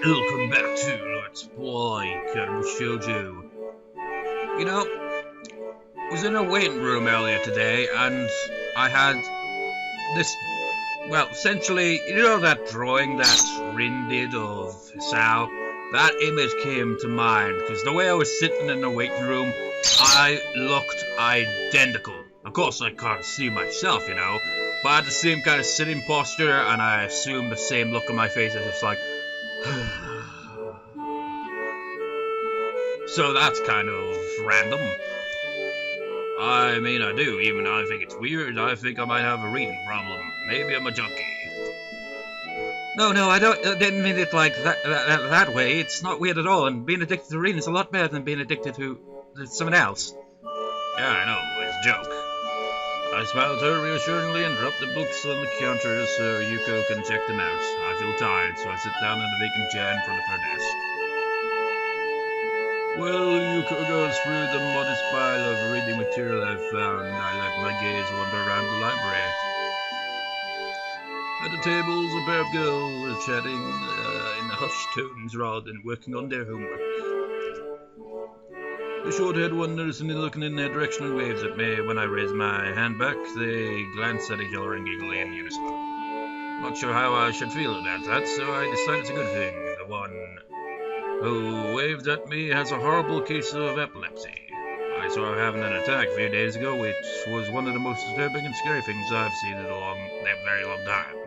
Welcome back to Let's Play Katawa Shoujo. You know, I was in a waiting room earlier today and I had this, well, essentially, you know that drawing that Rin did of Sao? That image came to mind because the way I was sitting in the waiting room, I looked identical. Of course, I can't see myself, you know, but I had the same kind of sitting posture, and I assumed the same look on my face as it's like, so that's kind of random. I mean, I do, even though I think it's weird. I think I might have a reading problem. Maybe I'm a junkie. No, I didn't mean it like that way. It's not weird at all, and being addicted to reading is a lot better than being addicted to someone else. Yeah, I know, it's a joke. I smiled at her reassuringly and dropped the books on the counter so Yuko can check them out. I feel tired, so I sit down in the vacant chair in front of her desk. Well, Yuko goes through the modest pile of reading material I've found. I let my gaze wander around the library. At the tables, a pair of girls were chatting in hushed tones rather than working on their homework. The short-haired one nervously looking in their direction and waves at me. When I raise my hand back, they glance at each other and giggle in unison. Not sure how I should feel about that, so I decide it's a good thing. The one who waved at me has a horrible case of epilepsy. I saw her having an attack a few days ago, which was one of the most disturbing and scary things I've seen in a very long time.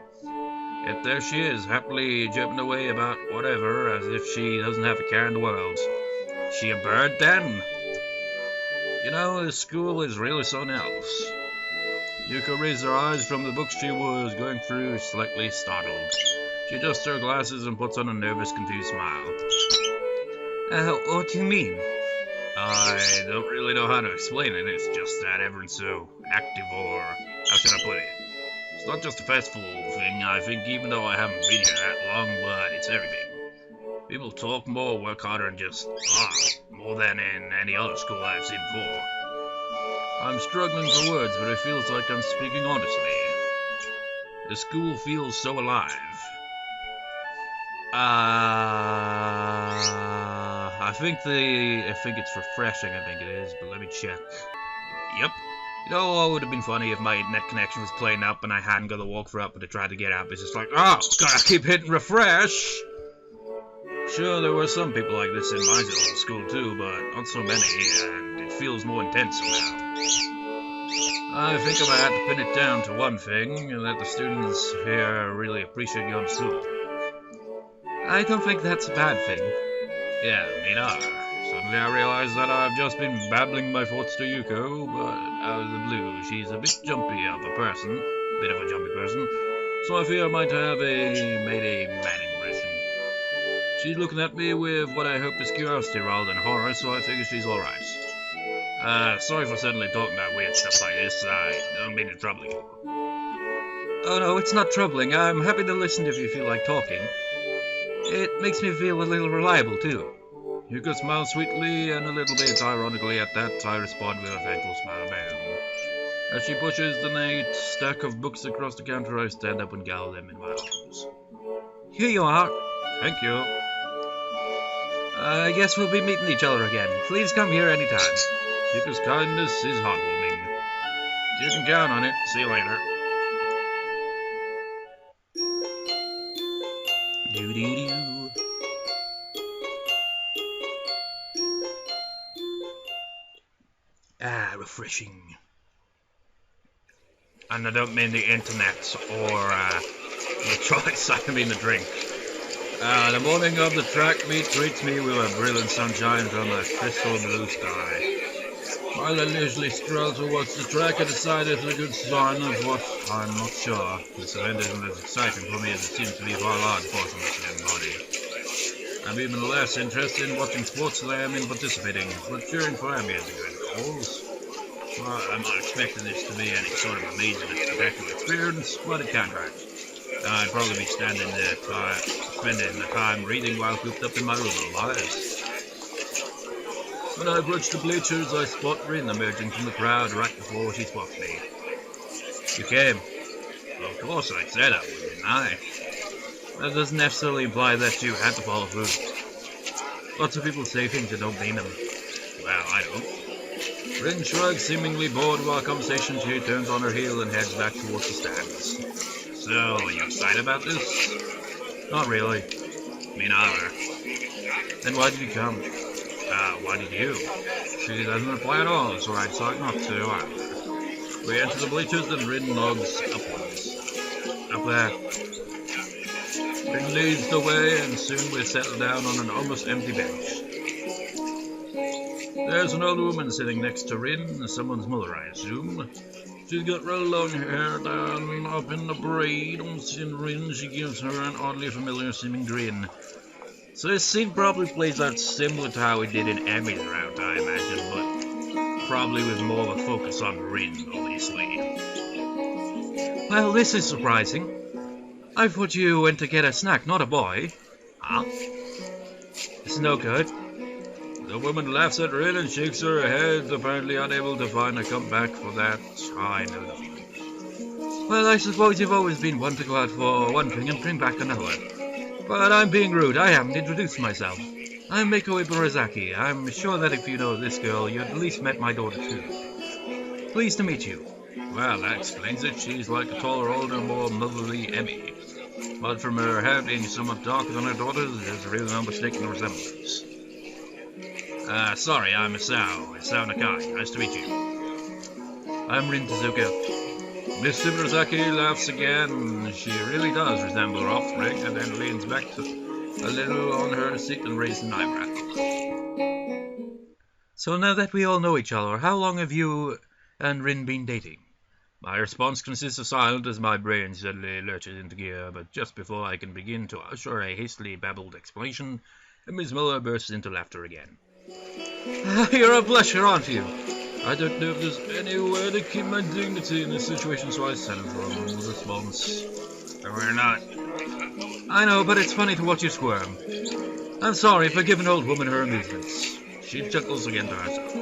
Yet there she is, happily chirping away about whatever, as if she doesn't have a care in the world. She a bird, then? You know, this school is really something else. Yuko raised her eyes from the book she was going through, slightly startled. She adjusts her glasses and puts on a nervous, confused smile. What do you mean? I don't really know how to explain it. It's just that everyone's so active, or how should I put it? It's not just a festival thing, I think, even though I haven't been here that long, but it's everything. People talk more, work harder, and just more than in any other school I've seen before. I'm struggling for words, but it feels like I'm speaking honestly. The school feels so alive. I think it's refreshing, I think it is, but let me check. Yep. You know, it would have been funny if my net connection was playing up and I hadn't got the walkthrough up, but I tried to get up. It's just like, gotta keep hitting refresh! Sure, there were some people like this in my little school too, but not so many, and it feels more intense somehow. I think if I had to pin it down to one thing, that the students here really appreciate going to school. I don't think that's a bad thing. Yeah, me neither. Suddenly I realize that I've just been babbling my thoughts to Yuko, but out of the blue, she's a bit of a jumpy person, so I fear I might have made a bad impression. She's looking at me with what I hope is curiosity rather than horror, so I figure she's alright. Sorry for suddenly talking about weird stuff like this. I don't mean to trouble you. Oh no, it's not troubling. I'm happy to listen if you feel like talking. It makes me feel a little reliable, too. Yuko smiles sweetly, and a little bit ironically at that, I respond with a thankful smile back. As she pushes the neat stack of books across the counter, I stand up and gather them in my arms. Here you are. Thank you. I guess we'll be meeting each other again. Please come here anytime. Yuko's kindness is heartwarming. You can count on it. See you later. Doo-doo-doo. Refreshing. And I don't mean the internet or the choice, I mean the drink. The morning of the track meet greets me with a brilliant sunshine from a crystal blue sky. While I leisurely stroll towards the track, I decide it's a good sign of what I'm not sure. This event isn't as exciting for me as it seems to be for a large portion of the student body. I'm even less interested in watching sports than I am in participating, but cheering for them is a good cause. Well, I'm not expecting this to be any sort of amazing and spectacular experience, but it can hurt. I'd probably be spending the time reading while cooped up in my room otherwise. When I approach the bleachers, I spot Rin emerging from the crowd right before she spots me. You came. Of course I said I would, didn't I? That doesn't necessarily imply that you had to follow through. Lots of people say things that don't mean them. Well, I don't. Rin shrugs, seemingly bored of our conversation. She turns on her heel and heads back towards the stands. So, are you excited about this? Not really. Me neither. Then why did you come? Why did you? She doesn't reply at all, so I decide not to either. We enter the bleachers and Rin nods upwards. Up there. Rin leads the way, and soon we're settled down on an almost empty bench. There's an old woman sitting next to Rin, someone's mother, I assume. She's got real long hair down up in the braid. On seeing Rin, she gives her an oddly familiar seeming grin. So this scene probably plays out similar to how it did in Emmy's route, I imagine, but probably with more of a focus on Rin, obviously. Well, this is surprising. I thought you went to get a snack, not a boy. Huh? It's no good. The woman laughs at Rin and shakes her head, apparently unable to find a comeback for that. I know the feeling. Well, I suppose you've always been one to go out for one thing and bring back another. But I'm being rude, I haven't introduced myself. I'm Mako Ibarazaki. I'm sure that if you know this girl, you at least met my daughter too. Pleased to meet you. Well, that explains it. She's like a taller, older, more motherly Emmy. But from her hair being somewhat darker than her daughter's, there's really no mistaking resemblance. Sorry, I'm Isao Nakai. Nice to meet you. I'm Rin Tezuka. Miss Ibarazaki laughs again. She really does resemble her offspring, and then leans back a little on her seat and raises an eyebrow. So now that we all know each other, how long have you and Rin been dating? My response consists of silence as my brain suddenly lurches into gear, but just before I can begin to usher a hastily babbled explanation, Miss Miller bursts into laughter again. You're a blusher, aren't you? I don't know if there's any way to keep my dignity in this situation, so I send for a response. No, we're not. I know, but it's funny to watch you squirm. I'm sorry for giving old woman her amusements. She chuckles again to herself.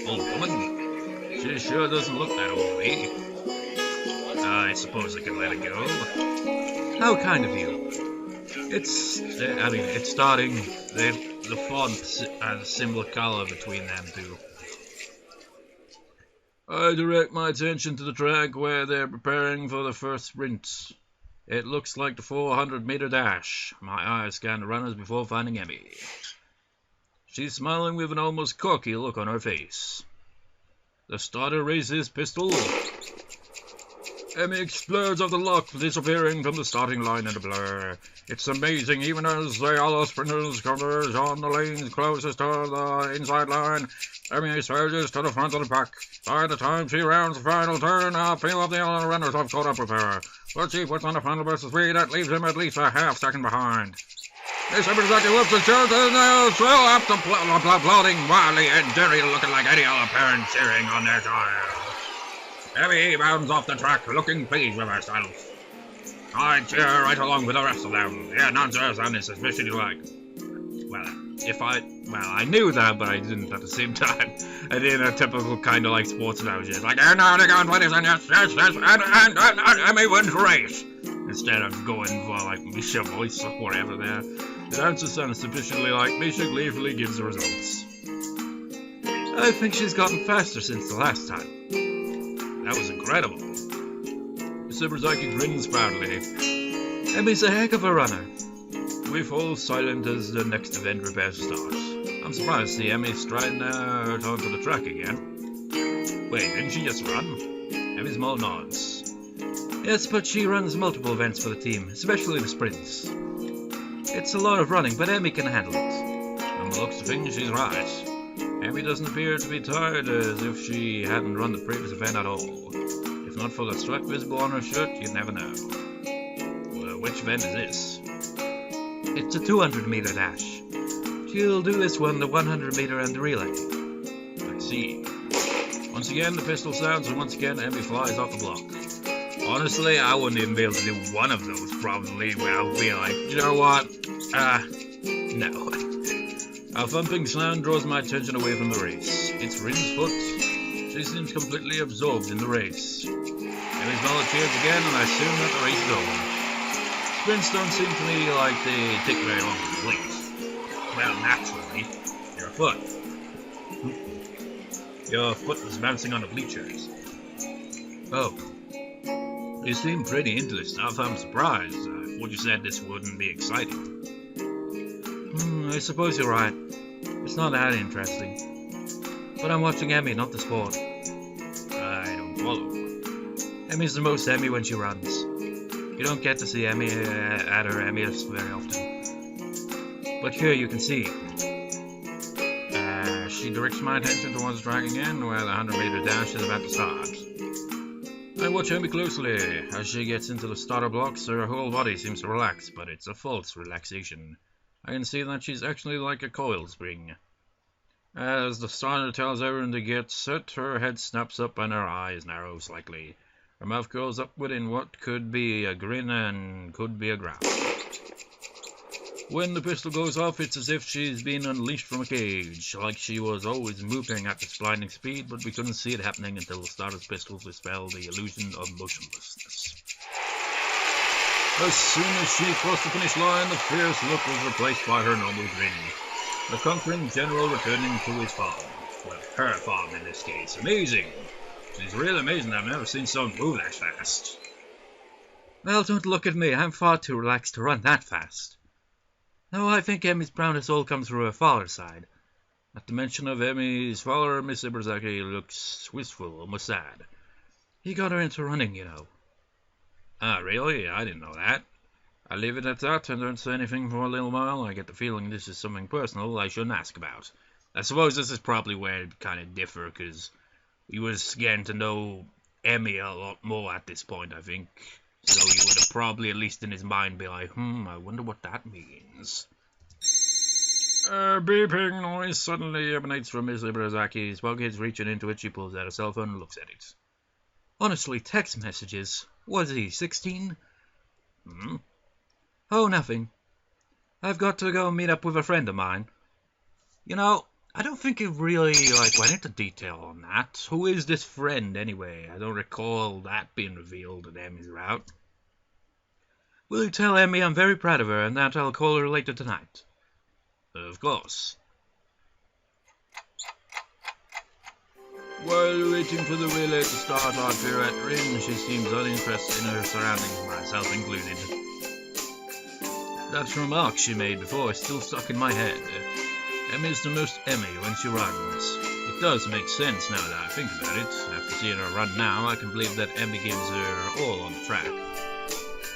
Old woman? She sure doesn't look that old, eh? I suppose I can let it go. How kind of you. It's starting. The font has a similar color between them two. I direct my attention to the track where they're preparing for the first sprint. It looks like the 400-meter dash. My eyes scan the runners before finding Emmy. She's smiling with an almost cocky look on her face. The starter raises his pistol. Emmy explodes off the lock, disappearing from the starting line in a blur. It's amazing, even as the other sprinters converge on the lanes closest to the inside line. Emmy surges to the front of the pack. By the time she rounds the final turn, a few of the other runners have caught up with her. But she puts on the final burst of speed that leaves him at least a half-second behind. Miss Ibarazaki whoops the shirt and they'll throw up applauding wildly and Jerry looking like any other parent cheering on their child. Emmy bounds off the track, looking pleased with herself. I cheer right along with the rest of them. The announcer sounded suspiciously like. I knew that, but I didn't at the same time. I did a typical kind of like sports analogy. It's like, and now they're going for this, and yes, and Emmy wins the race. Instead of going for like Misha voice or whatever there. The announcer sounded sufficiently like Misha gleefully gives the results. I think she's gotten faster since the last time. That was incredible. Miss Ibarazaki grins proudly. Emmy's a heck of a runner. We fall silent as the next event prepares to start. I'm surprised to see Emmy striding out onto the track again. Wait, didn't she just run? Emmy's small nods. Yes, but she runs multiple events for the team, especially the sprints. It's a lot of running, but Emmy can handle it. From the looks of things, she's right. Emmy doesn't appear to be tired, as if she hadn't run the previous event at all. If not for the stripe visible on her shirt, you'd never know. Well, which event is this? It's a 200-meter dash. She'll do this one, the 100-meter and the relay. I see. Once again, the pistol sounds, and once again, Emmy flies off the block. Honestly, I wouldn't even be able to do one of those, probably, where I'll be like, you know what? No. A thumping sound draws my attention away from the race. It's Rin's foot. She seems completely absorbed in the race. Emmy's mother cheers again, and I assume that the race is over. sprints don't seem to me like they take very long to complete. Well, naturally, your foot. Your foot was bouncing on the bleachers. Oh. You seem pretty into this stuff. I'm surprised. I thought you said this wouldn't be exciting. I suppose you're right. It's not that interesting. But I'm watching Emmy, not the sport. I don't follow. Emmy's the most Emmy when she runs. You don't get to see Emmy at her Emmyest very often. But here you can see. She directs my attention towards the track again, where the 100-meter dash is about to start. I watch Emmy closely. As she gets into the starter blocks, her whole body seems to relax, but it's a false relaxation. I can see that she's actually like a coil spring. As the starter tells everyone to get set, her head snaps up and her eyes narrow slightly. Her mouth curls upward in what could be a grin and could be a growl. When the pistol goes off, it's as if she's been unleashed from a cage, like she was always moving at this blinding speed, but we couldn't see it happening until the starter's pistol dispelled the illusion of motionlessness. As soon as she crossed the finish line, the fierce look was replaced by her normal grin. The conquering general returning to his farm. Well, her farm in this case. Amazing! She's really amazing. I've never seen someone move that fast. Well, don't look at me. I'm far too relaxed to run that fast. No, I think Emmy's brownest all comes through her father's side. At the mention of Emmy's father, Miss Ibarazaki looks wistful, almost sad. He got her into running, you know. Ah, really? I didn't know that. I leave it at that and don't say anything for a little while. I get the feeling this is something personal I shouldn't ask about. I suppose this is probably where it kind of differ, because we was getting to know Emmy a lot more at this point, I think. So he would have probably, at least in his mind, be like, I wonder what that means. A beeping noise suddenly emanates from Miss Ibarazaki's pocket. Reaching into it, she pulls out a cell phone and looks at it. Honestly, text messages. What is he, 16? Oh, nothing. I've got to go meet up with a friend of mine. You know, I don't think it really, went into detail on that. Who is this friend, anyway? I don't recall that being revealed in Emmy's route. Will you tell Emmy I'm very proud of her and that I'll call her later tonight? Of course. While waiting for the relay to start out here at Rin, she seems uninterested in her surroundings, myself included. That remark she made before is still stuck in my head. Emmy's the most Emmy when she runs. It does make sense now that I think about it. After seeing her run now, I can believe that Emmy gives her all on the track.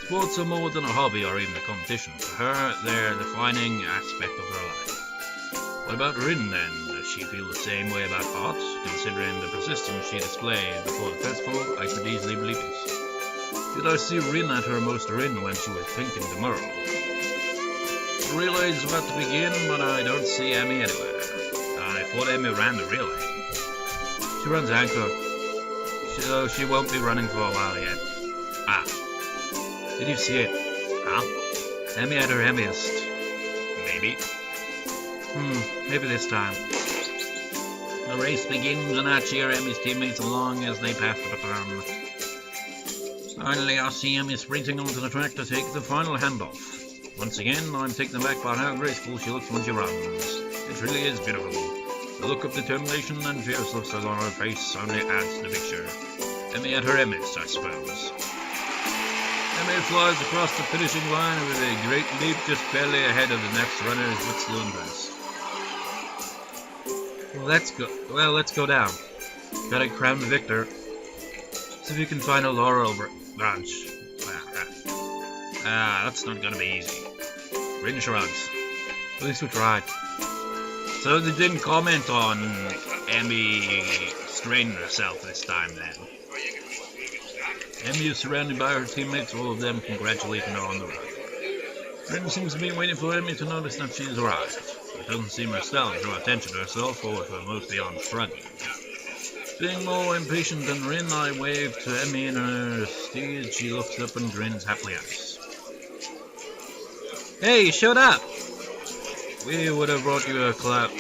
Sports are more than a hobby or even a competition. For her, they're a defining aspect of her life. What about Rin then? Does she feel the same way about art? Considering the persistence she displayed before the festival, I could easily believe it. Did I see Rin at her most Rin when she was painting the mural? The relay is about to begin, but I don't see Emmy anywhere. I thought Emmy ran the relay. She runs anchor, so she won't be running for a while yet. Ah. Did you see it? Huh? Emmy at her Emmyest. Maybe. Maybe this time. The race begins and I cheer Emmy's teammates along as they pass the baton. Finally, I see Emmy sprinting onto the track to take the final handoff. Once again, I'm taken aback by how graceful she looks when she runs. It really is beautiful. The look of determination and fierceness on her face only adds to the picture. Emmy at her Emmyest, I suppose. Emmy flies across the finishing line with a great leap, just barely ahead of the next runners, but still in place. Let's go down. Gotta crown the victor. See if you can find a laurel branch. That's not gonna be easy. Rin shrugs. At least we tried. So they didn't comment on Emmy straining herself this time then. Emmy is surrounded by her teammates, all of them congratulating her on the run. Rin seems to be waiting for Emmy to notice that she's arrived. It doesn't seem herself to draw attention to herself, or to her mostly on shrugging. Being more impatient than Rin, I wave to Emmy in her steed. She looks up and grins happily at us. Hey, you showed up! We would have brought you a crown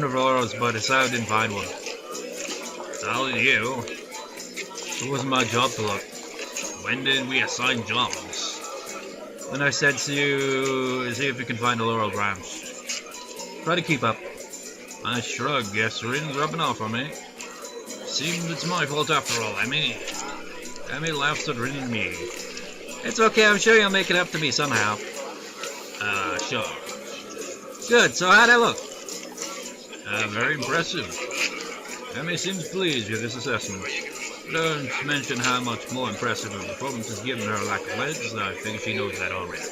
of laurels, but decided didn't find one. So did you. It wasn't my job to look. When did we assign jobs? Then I said to you, see if you can find a laurel branch. Try to keep up. I shrug. Guess Rin's rubbing off on me. Seems it's my fault after all, Emmy. Emmy laughs at Rin and me. It's okay, I'm sure you'll make it up to me somehow. Sure. Good, so how'd I look? Very impressive. Emmy seems pleased with this assessment. Don't mention how much more impressive a performance has given her lack of legs. I think she knows that already.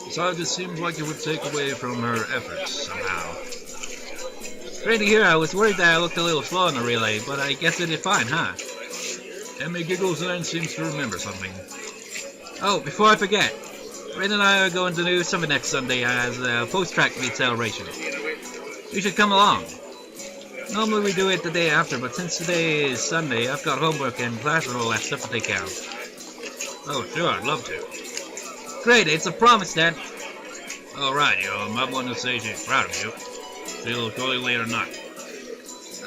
Besides, it seems like it would take away from her efforts somehow. Great to hear. I was worried that I looked a little slow in the relay, but I guess I did fine, huh? Emmy giggles and seems to remember something. Oh, before I forget, Rin and I are going to do something next Sunday as a post-track meet celebration. You should come along. Normally we do it the day after, but since today is Sunday, I've got homework and class and all that stuff to take care of. Oh, sure, I'd love to. Great, it's a promise then. Alright, your mum wanted to say she's proud of you. She'll call you later tonight.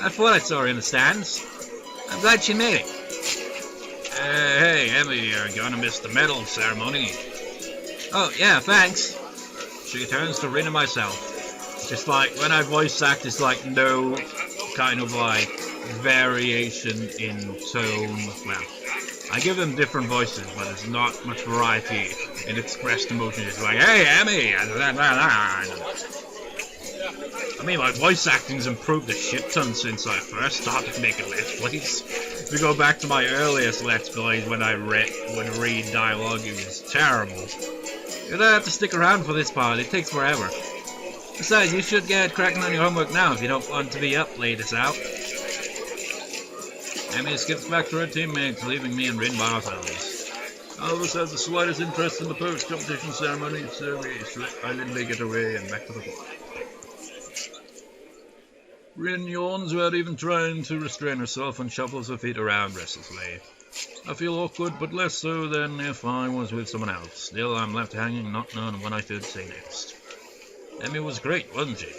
I thought I saw her in the stands. I'm glad she made it. Hey, Emmy, you're gonna miss the medal ceremony. Oh, yeah, thanks. She turns to Rin and myself. Just like, when I voice act, it's like no kind of like variation in tone. Well, I give them different voices, but there's not much variety in expressed emotion. It's like, hey, Emmy! I mean, my voice acting's improved a shit ton since I first started making Let's Plays. If you go back to my earliest Let's Plays when I read dialogue, it was terrible. You don't have to stick around for this part, it takes forever. Besides, you should get cracking on your homework now if you don't want to be up late as out. Emmy skips back to her teammates, leaving me and Rin by ourselves. All of us has the slightest interest in the post-competition ceremony, so we silently get away and back to the floor. Rin yawns without even trying to restrain herself and shuffles her feet around restlessly. I feel awkward, but less so than if I was with someone else. Still, I'm left hanging, not knowing what I should say next. Emmy was great, wasn't she?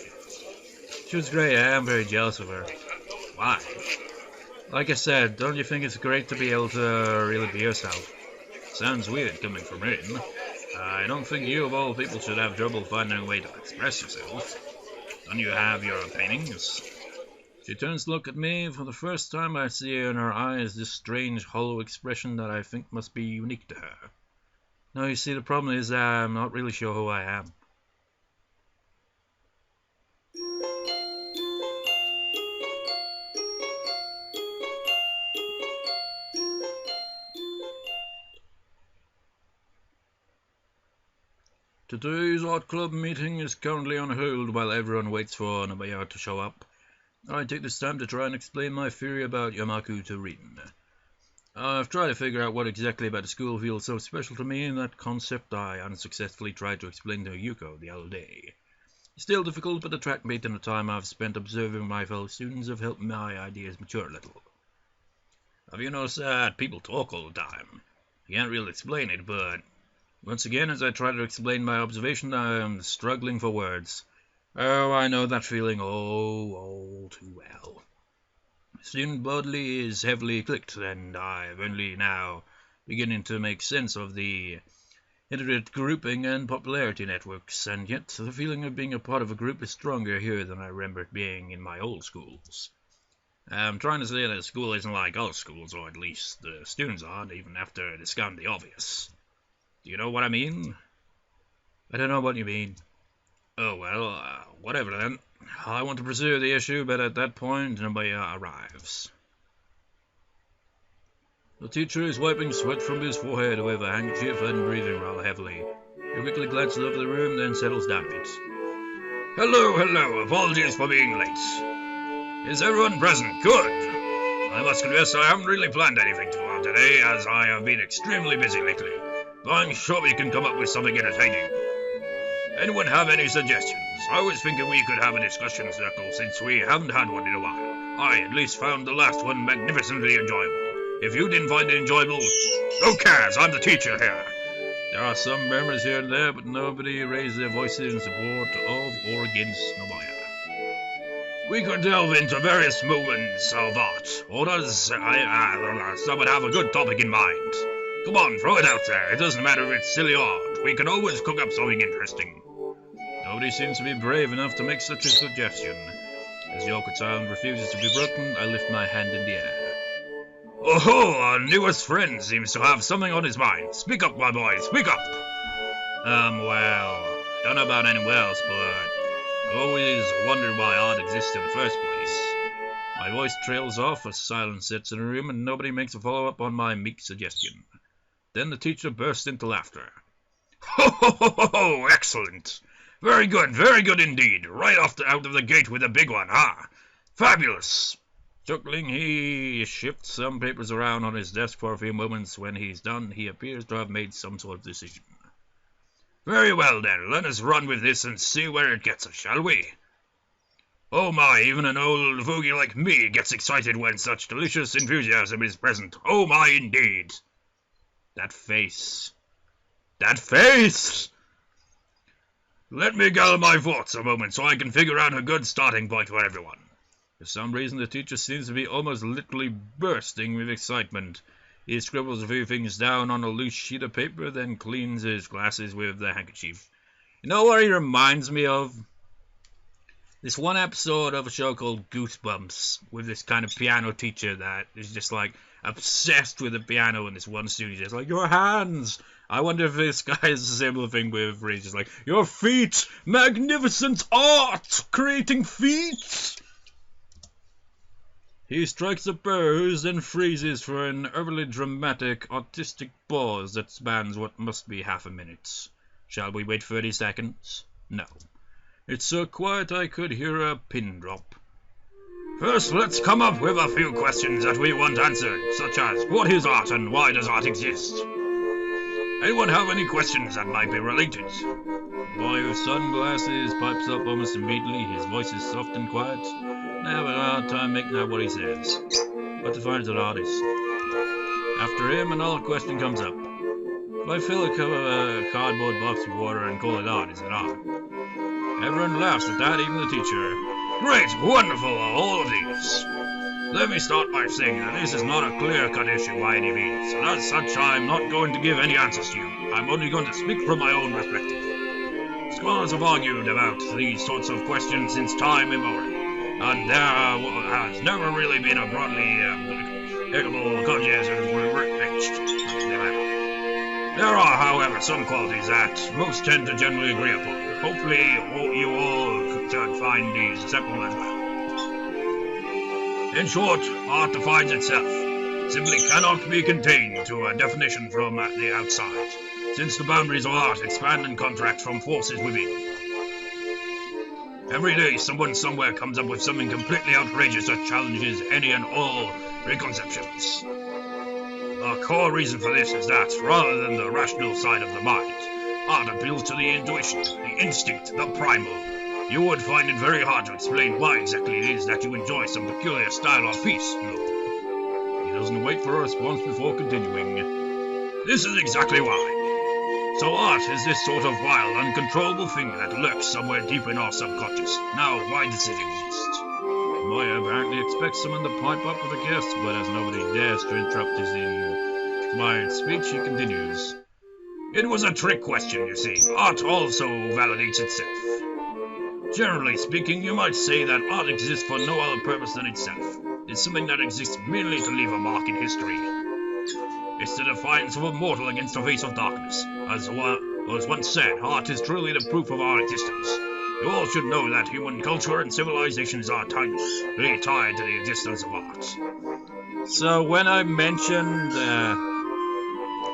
She was great. I am very jealous of her. Why? Like I said, don't you think it's great to be able to really be yourself? Sounds weird coming from Rin. I don't think you of all people should have trouble finding a way to express yourself. Don't you have your paintings? She turns to look at me. For the first time I see in her eyes this strange hollow expression that I think must be unique to her. No, you see, the problem is I'm not really sure who I am. Today's art club meeting is currently on hold while everyone waits for Nomiya to show up. I take this time to try and explain my theory about Yamaku to Rin. I've tried to figure out what exactly about the school feels so special to me, and that concept I unsuccessfully tried to explain to Yuko the other day. It's still difficult, but the track meet and the time I've spent observing my fellow students have helped my ideas mature a little. Have you noticed that people talk all the time? I can't really explain it, but once again, as I try to explain my observation, I am struggling for words. Oh, I know that feeling all too well. Student body is heavily clicked, and I'm only now beginning to make sense of the internet grouping and popularity networks, and yet the feeling of being a part of a group is stronger here than I remember it being in my old schools. I'm trying to say that school isn't like other schools, or at least the students aren't, even after discounting the obvious. Do you know what I mean? I don't know what you mean. Oh, well, whatever then. I want to pursue the issue, but at that point, Nomiya arrives. The teacher is wiping sweat from his forehead with a handkerchief and breathing rather heavily. He quickly glances over the room, then settles down a bit. Hello, apologies for being late. Is everyone present? Good. I must confess I haven't really planned anything for today, as I have been extremely busy lately. But I'm sure we can come up with something entertaining. Anyone have any suggestions? I was thinking we could have a discussion circle since we haven't had one in a while. I at least found the last one magnificently enjoyable. If you didn't find it enjoyable, who cares? I'm the teacher here. There are some murmurs here and there, but nobody raised their voices in support of or against Nomiya. We could delve into various movements of art, or does someone have a good topic in mind? Come on, throw it out there. It doesn't matter if it's silly art. We can always cook up something interesting. Nobody seems to be brave enough to make such a suggestion. As the awkward silence refuses to be broken, I lift my hand in the air. Oh-ho! Our newest friend seems to have something on his mind. Speak up, my boy, speak up! Well, I don't know about anyone else, but I've always wondered why art exists in the first place. My voice trails off as silence sits in the room and nobody makes a follow-up on my meek suggestion. Then the teacher bursts into laughter. Ho ho ho ho ho! Excellent! Very good indeed. Right out of the gate with a big one, huh? Fabulous! Chuckling, he shifts some papers around on his desk for a few moments. When he's done, he appears to have made some sort of decision. Very well then, let us run with this and see where it gets us, shall we? Oh my, even an old fogey like me gets excited when such delicious enthusiasm is present. Oh my, indeed. That face. That face! Let me gather my thoughts a moment so I can figure out a good starting point for everyone. For some reason, the teacher seems to be almost literally bursting with excitement. He scribbles a few things down on a loose sheet of paper, then cleans his glasses with the handkerchief. You know what he reminds me of? This one episode of a show called Goosebumps, with this kind of piano teacher that is just like obsessed with the piano in this one studio. It's like, your hands! I wonder if this guy has a similar thing with where he's just like, your feet! Magnificent art! Creating feet! He strikes a pose and freezes for an overly dramatic, artistic pause that spans what must be half a minute. Shall we wait 30 seconds? No. It's so quiet I could hear a pin drop. First, let's come up with a few questions that we want answered, such as, what is art and why does art exist? Anyone have any questions that might be related? The boy with sunglasses pipes up almost immediately. His voice is soft and quiet. I have a hard time making out what he says. What defines an artist? After him, another question comes up. If I fill a cardboard box with water and call it art, is it art? Everyone laughs at that, even the teacher. Great, wonderful, all of these. Let me start by saying that this is not a clear-cut issue by any means, and as such I'm not going to give any answers to you. I'm only going to speak from my own perspective. Scholars have argued about these sorts of questions since time immemorial, and there has never really been a broadly applicable consensus reached. There are, however, some qualities that most tend to generally agree upon. Hopefully, you all could find these acceptable as well. In short, art defines itself. It simply cannot be contained to a definition from the outside, since the boundaries of art expand and contract from forces within. Every day, someone somewhere comes up with something completely outrageous that challenges any and all preconceptions. The core reason for this is that, rather than the rational side of the mind, art appeals to the intuition, the instinct, the primal. You would find it very hard to explain why exactly it is that you enjoy some peculiar style or piece, you know. He doesn't wait for a response before continuing. This is exactly why. So art is this sort of wild, uncontrollable thing that lurks somewhere deep in our subconscious. Now, why does it exist? Nomiya apparently expects someone to pipe up with a guess, but as nobody dares to interrupt his inspired speech, he continues. It was a trick question, you see. Art also validates itself. Generally speaking, you might say that art exists for no other purpose than itself. It's something that exists merely to leave a mark in history. It's the defiance of a mortal against the face of darkness. As was once said, art is truly the proof of our existence. You all should know that human culture and civilizations are tightly tied to the existence of art. So when I mentioned a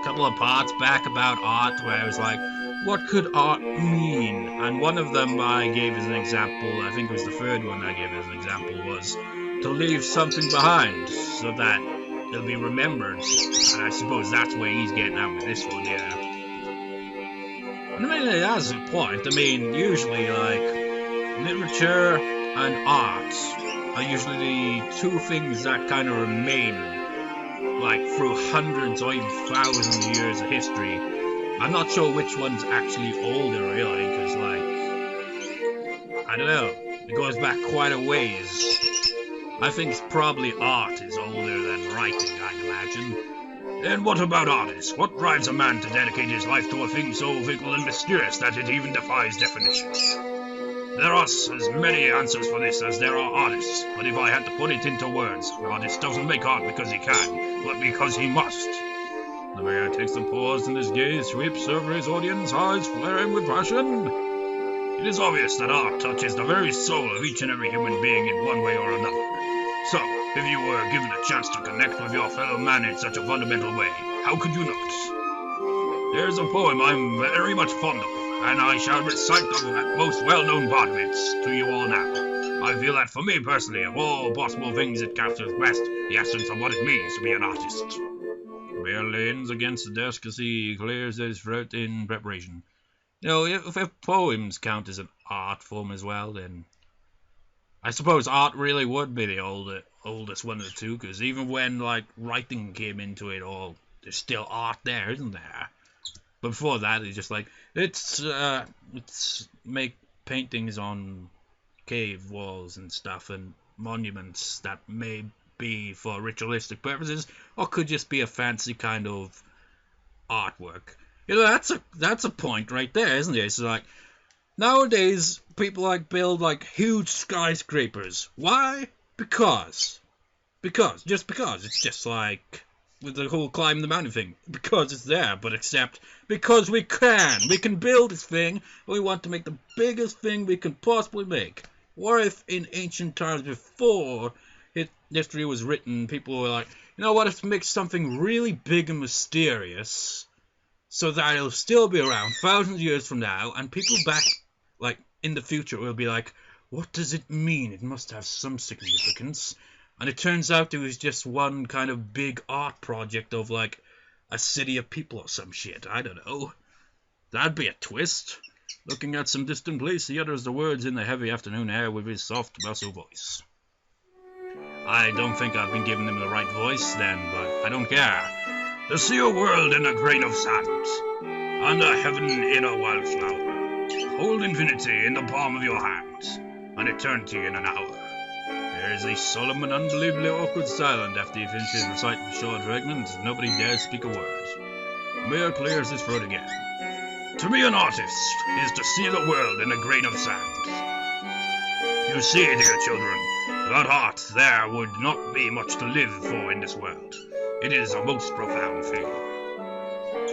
couple of parts back about art, where I was like, what could art mean? And one of them I gave as an example, I think it was the third one I gave as an example, was to leave something behind so that it'll be remembered. And I suppose that's where he's getting at with this one, yeah. And I mean, that's a point. I mean, usually, like, literature and art are usually the two things that kind of remain, like, through hundreds or even thousands of years of history. I'm not sure which one's actually older, really, because, like, I don't know, it goes back quite a ways. I think probably art is older than writing, I'd imagine. And what about artists? What drives a man to dedicate his life to a thing so fickle and mysterious that it even defies definition? There are as many answers for this as there are artists, but if I had to put it into words, an artist doesn't make art because he can, but because he must. The mayor takes a pause and his gaze sweeps over his audience, eyes flaring with passion. It is obvious that art touches the very soul of each and every human being in one way or another. So, if you were given a chance to connect with your fellow man in such a fundamental way, how could you not? There's a poem I'm very much fond of, and I shall recite the most well-known part of it to you all now. I feel that for me personally, of all possible things, it captures best the essence of what it means to be an artist. The mayor leans against the desk as he clears his throat in preparation. You know, if poems count as an art form as well, then I suppose art really would be the oldest one of the two, because even when, like, writing came into it all, there's still art there, isn't there? But before that, it's just like, it's make paintings on cave walls and stuff, and monuments that may be for ritualistic purposes, or could just be a fancy kind of artwork. You know, that's a point right there, isn't it? It's like, nowadays, people build huge skyscrapers. Why? Because. Just because. It's just like with the whole climb the mountain thing. Because it's there, but except because we can. We can build this thing, and we want to make the biggest thing we can possibly make. What if in ancient times before history was written, people were like, you know what, let's make something really big and mysterious so that it'll still be around thousands of years from now, and people back in the future will be like, what does it mean? It must have some significance. And it turns out it was just one kind of big art project of a city of people or some shit. I don't know. That'd be a twist. Looking at some distant place, he utters the words in the heavy afternoon air with his soft basso voice. I don't think I've been giving him the right voice then, but I don't care. To see a world in a grain of sand, and a heaven in a wildflower. Hold infinity in the palm of your hand, and eternity in an hour. There is a solemn and unbelievably awkward silence after he finishes reciting the short fragment. Nobody dares speak a word. Mayor clears his throat again. To be an artist is to see the world in a grain of sand. You see, dear children, without art there would not be much to live for in this world. It is a most profound thing.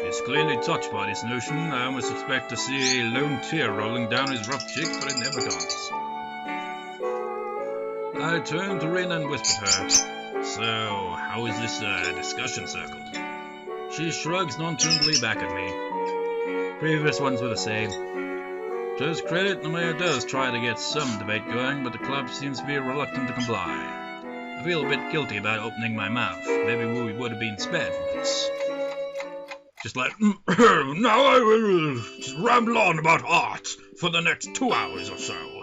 He's clearly touched by this notion. I almost expect to see a lone tear rolling down his rough cheek, but it never comes. I turned to Rin and whispered her, so, how is this discussion circle? She shrugs nonchalantly back at me. Previous ones were the same. To his credit, Nomiya does try to get some debate going, but the club seems to be reluctant to comply. I feel a bit guilty about opening my mouth. Maybe we would have been spared from this. Just now I will just ramble on about art for the next 2 hours or so.